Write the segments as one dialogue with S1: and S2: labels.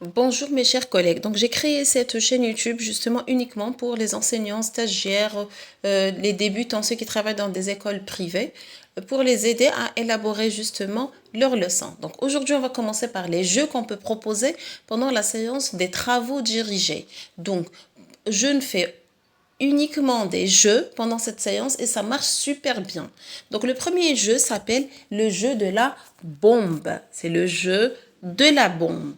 S1: Bonjour mes chers collègues. Donc j'ai créé cette chaîne YouTube justement uniquement pour les enseignants, stagiaires, les débutants, ceux qui travaillent dans des écoles privées, pour les aider à élaborer justement leurs leçons. Donc aujourd'hui on va commencer par les jeux qu'on peut proposer pendant la séance des travaux dirigés. Donc je ne fais uniquement des jeux pendant cette séance et ça marche super bien. Donc le premier jeu s'appelle le jeu de la bombe. C'est le jeu de la bombe.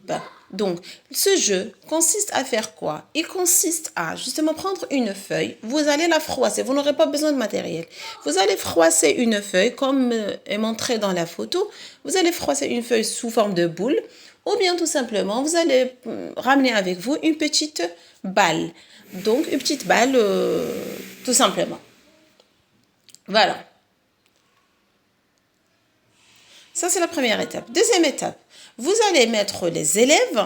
S1: Donc ce jeu consiste à faire quoi? Il consiste à justement prendre une feuille, vous allez la froisser, vous n'aurez pas besoin de matériel. Vous allez froisser une feuille comme est montré dans la photo. Vous allez froisser une feuille sous forme de boule ou bien tout simplement vous allez ramener avec vous une petite balle. Donc, une petite balle, tout simplement. Voilà. Ça, c'est la première étape. Deuxième étape, vous allez mettre les élèves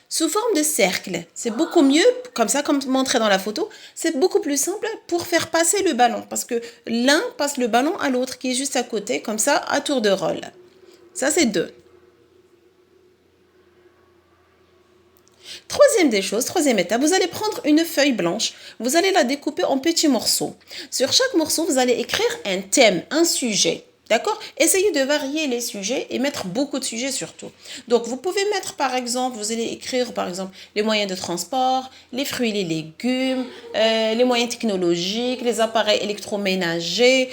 S1: sous forme de cercle. C'est beaucoup mieux, comme ça, comme montré dans la photo, c'est beaucoup plus simple pour faire passer le ballon. Parce que l'un passe le ballon à l'autre qui est juste à côté, comme ça, à tour de rôle. Ça, c'est deux. Troisième étape, vous allez prendre une feuille blanche, vous allez la découper en petits morceaux. Sur chaque morceau, vous allez écrire un thème, un sujet. D'accord? Essayez de varier les sujets et mettre beaucoup de sujets surtout. Donc, vous pouvez mettre, par exemple, vous allez écrire, par exemple, les moyens de transport, les fruits et les légumes, les moyens technologiques, les appareils électroménagers,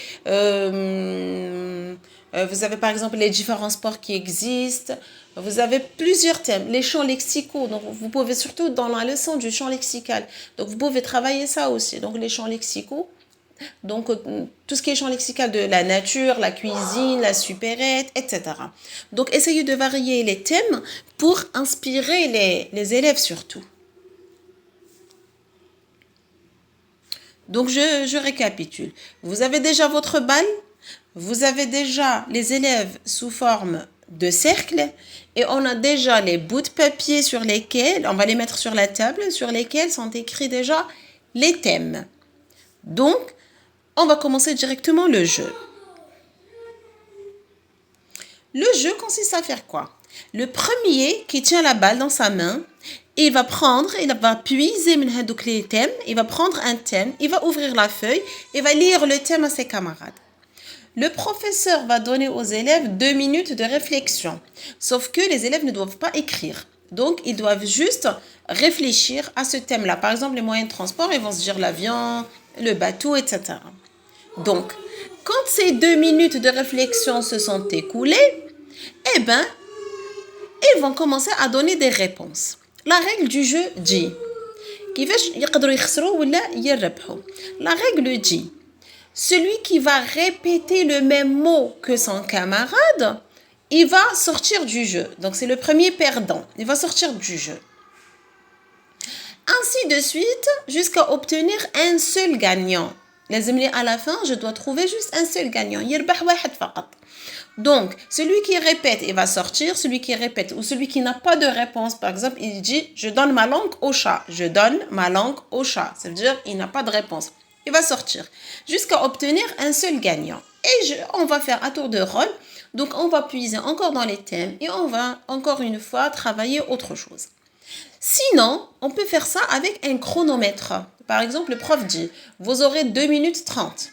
S1: vous avez par exemple les différents sports qui existent. Vous avez plusieurs thèmes, les champs lexicaux. Donc, vous pouvez surtout dans la leçon du champ lexical. Donc, vous pouvez travailler ça aussi. Donc, les champs lexicaux. Donc, tout ce qui est champ lexical de la nature, la cuisine, la supérette, etc. Donc, essayez de varier les thèmes pour inspirer les élèves surtout. Donc, je récapitule. Vous avez déjà votre balle. Vous avez déjà les élèves sous forme de cercle et on a déjà les bouts de papier sur lesquels, on va les mettre sur la table, sur lesquels sont écrits déjà les thèmes. Donc, on va commencer directement le jeu. Le jeu consiste à faire quoi? Le premier qui tient la balle dans sa main, il va puiser les thèmes, il va prendre un thème, il va ouvrir la feuille, il va lire le thème à ses camarades. Le professeur va donner aux élèves 2 minutes de réflexion. Sauf que les élèves ne doivent pas écrire. Donc, ils doivent juste réfléchir à ce thème-là. Par exemple, les moyens de transport, ils vont se dire l'avion, le bateau, etc. Donc, quand ces 2 minutes de réflexion se sont écoulées, eh ben, ils vont commencer à donner des réponses. La règle du jeu dit la règle dit celui qui va répéter le même mot que son camarade, il va sortir du jeu. Donc, c'est le premier perdant. Il va sortir du jeu. Ainsi de suite, jusqu'à obtenir un seul gagnant. À la fin, je dois trouver juste un seul gagnant. Donc, celui qui répète, il va sortir. Celui qui répète ou celui qui n'a pas de réponse, par exemple, il dit « Je donne ma langue au chat ». Je donne ma langue au chat. Ça veut dire qu'il n'a pas de réponse. Il va sortir jusqu'à obtenir un seul gagnant. Et on va faire à tour de rôle. Donc, on va puiser encore dans les thèmes et on va encore une fois travailler autre chose. Sinon, on peut faire ça avec un chronomètre. Par exemple, le prof dit, vous aurez 2 minutes 30.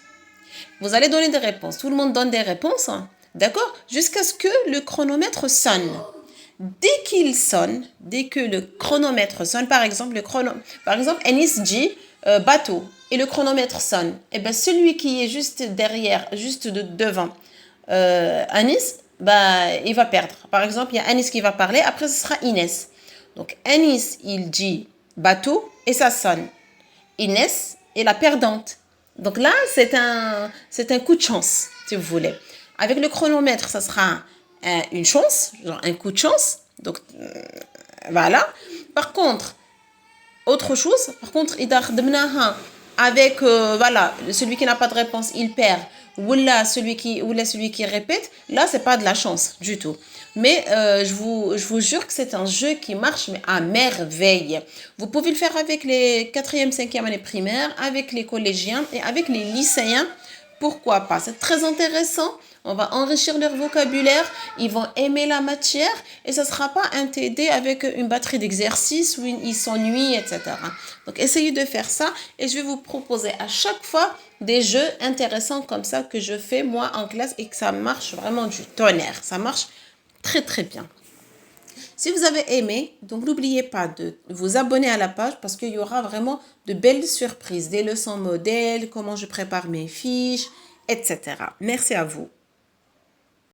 S1: Vous allez donner des réponses. Tout le monde donne des réponses. D'accord? Jusqu'à ce que le chronomètre sonne. Dès qu'il sonne, dès que le chronomètre sonne, par exemple, Anis dit bateau et le chronomètre sonne. Et bien, celui qui est juste derrière, juste devant Anis, il va perdre. Par exemple, il y a Anis qui va parler, après ce sera Inès. Donc, Anis, il dit bateau et ça sonne. Inès est la perdante. Donc là, c'est un coup de chance, si vous voulez. Avec le chronomètre, ça sera une chance, genre un coup de chance. Donc, voilà. Par contre, autre chose, avec, voilà, celui qui n'a pas de réponse, il perd. Ou là, celui qui répète, là, c'est pas de la chance du tout. Mais je vous jure que c'est un jeu qui marche mais à merveille. Vous pouvez le faire avec les 4e, 5e années primaires, avec les collégiens et avec les lycéens. Pourquoi pas? C'est très intéressant. on va enrichir leur vocabulaire, ils vont aimer la matière et ça ne sera pas un TD avec une batterie d'exercices où ils s'ennuient, etc. Donc, essayez de faire ça et je vais vous proposer à chaque fois des jeux intéressants comme ça que je fais moi en classe et que ça marche vraiment du tonnerre. Ça marche très très bien. Si vous avez aimé, donc n'oubliez pas de vous abonner à la page parce qu'il y aura vraiment de belles surprises, des leçons modèles, comment je prépare mes fiches, etc. Merci à vous.